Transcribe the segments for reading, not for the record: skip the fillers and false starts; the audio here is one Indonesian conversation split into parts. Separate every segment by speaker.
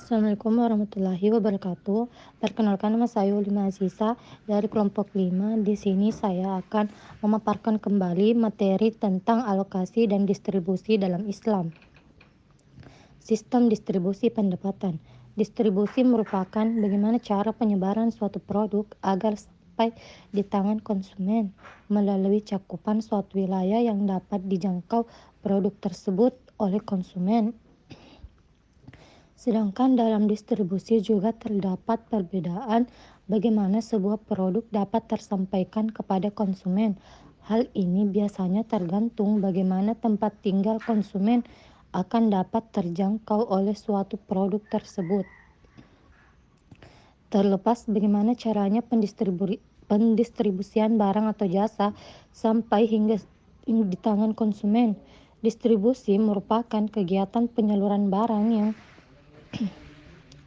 Speaker 1: Assalamualaikum warahmatullahi wabarakatuh. Perkenalkan, nama saya Ulima Aziza dari kelompok 5. Di sini saya akan memaparkan kembali materi tentang alokasi dan distribusi dalam Islam. Sistem distribusi pendapatan. Distribusi merupakan bagaimana cara penyebaran suatu produk agar sampai di tangan konsumen melalui cakupan suatu wilayah yang dapat dijangkau produk tersebut oleh konsumen. Sedangkan dalam distribusi juga terdapat perbedaan bagaimana sebuah produk dapat tersampaikan kepada konsumen. Hal ini biasanya tergantung bagaimana tempat tinggal konsumen akan dapat terjangkau oleh suatu produk tersebut. Terlepas bagaimana caranya pendistribusian barang atau jasa sampai hingga di tangan konsumen. Distribusi merupakan kegiatan penyaluran barang yang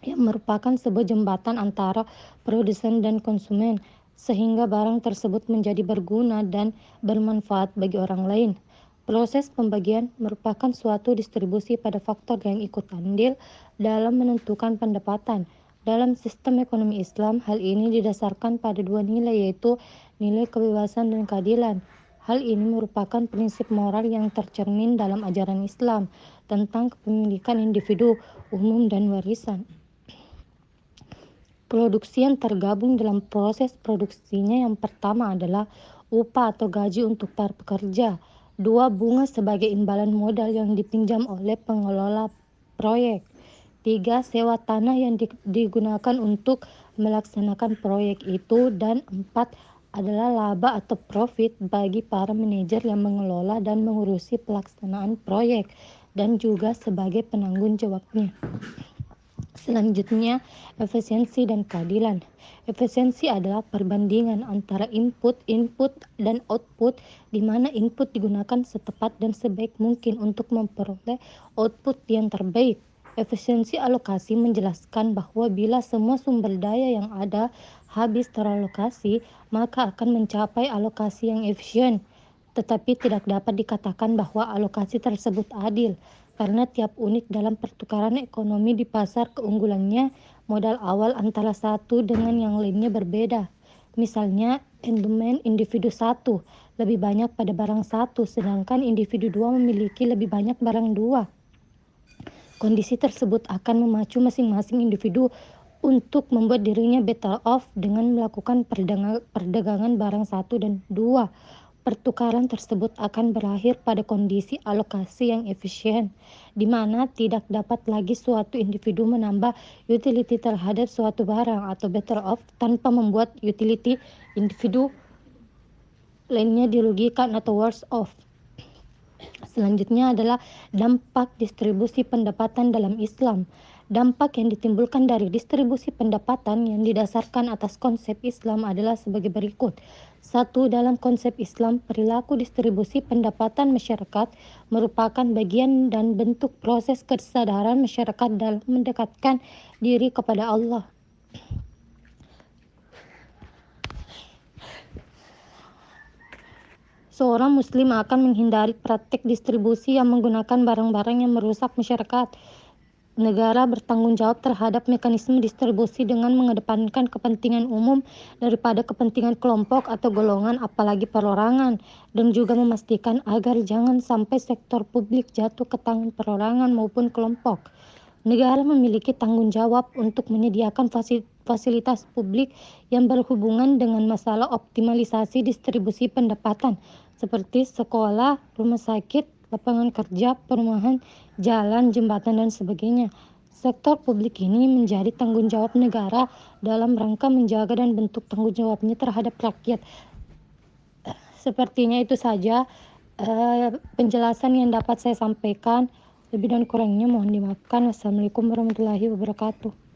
Speaker 1: merupakan sebuah jembatan antara produsen dan konsumen, sehingga barang tersebut menjadi berguna dan bermanfaat bagi orang lain. Proses pembagian merupakan suatu distribusi pada faktor yang ikut andil dalam menentukan pendapatan. Dalam sistem ekonomi Islam, hal ini didasarkan pada dua nilai, yaitu nilai kebebasan dan keadilan. Hal ini merupakan prinsip moral yang tercermin dalam ajaran Islam tentang kepemilikan individu, umum, dan warisan. Produksi yang tergabung dalam proses produksinya yang pertama adalah upah atau gaji untuk para pekerja. Dua, bunga sebagai imbalan modal yang dipinjam oleh pengelola proyek. Tiga, sewa tanah yang digunakan untuk melaksanakan proyek itu. Dan empat adalah laba atau profit bagi para manajer yang mengelola dan mengurusi pelaksanaan proyek dan juga sebagai penanggung jawabnya. Selanjutnya, efisiensi dan keadilan. Efisiensi adalah perbandingan antara input, dan output, di mana input digunakan setepat dan sebaik mungkin untuk memperoleh output yang terbaik. Efisiensi alokasi menjelaskan bahwa bila semua sumber daya yang ada habis teralokasi, maka akan mencapai alokasi yang efisien. Tetapi tidak dapat dikatakan bahwa alokasi tersebut adil, karena tiap unit dalam pertukaran ekonomi di pasar keunggulannya modal awal antara satu dengan yang lainnya berbeda. Misalnya, endowment individu 1 lebih banyak pada barang 1, sedangkan individu 2 memiliki lebih banyak barang 2. Kondisi tersebut akan memacu masing-masing individu untuk membuat dirinya better off dengan melakukan perdagangan barang 1 dan 2. Pertukaran tersebut akan berakhir pada kondisi alokasi yang efisien, di mana tidak dapat lagi suatu individu menambah utility terhadap suatu barang atau better off tanpa membuat utility individu lainnya dirugikan atau worse off. Selanjutnya adalah dampak distribusi pendapatan dalam Islam. Dampak yang ditimbulkan dari distribusi pendapatan yang didasarkan atas konsep Islam adalah sebagai berikut. 1. Dalam konsep Islam, perilaku distribusi pendapatan masyarakat merupakan bagian dan bentuk proses kesadaran masyarakat dalam mendekatkan diri kepada Allah. Seorang muslim akan menghindari praktik distribusi yang menggunakan barang-barang yang merusak masyarakat. Negara bertanggung jawab terhadap mekanisme distribusi dengan mengedepankan kepentingan umum daripada kepentingan kelompok atau golongan, apalagi perorangan, dan juga memastikan agar jangan sampai sektor publik jatuh ke tangan perorangan maupun kelompok. Negara memiliki tanggung jawab untuk menyediakan fasilitas publik yang berhubungan dengan masalah optimalisasi distribusi pendapatan, seperti sekolah, rumah sakit, lapangan kerja, perumahan, jalan, jembatan, dan sebagainya. Sektor publik ini menjadi tanggung jawab negara dalam rangka menjaga dan bentuk tanggung jawabnya terhadap rakyat. Sepertinya itu saja penjelasan yang dapat saya sampaikan. Lebih dan kurangnya mohon dimaafkan. Wassalamualaikum warahmatullahi wabarakatuh.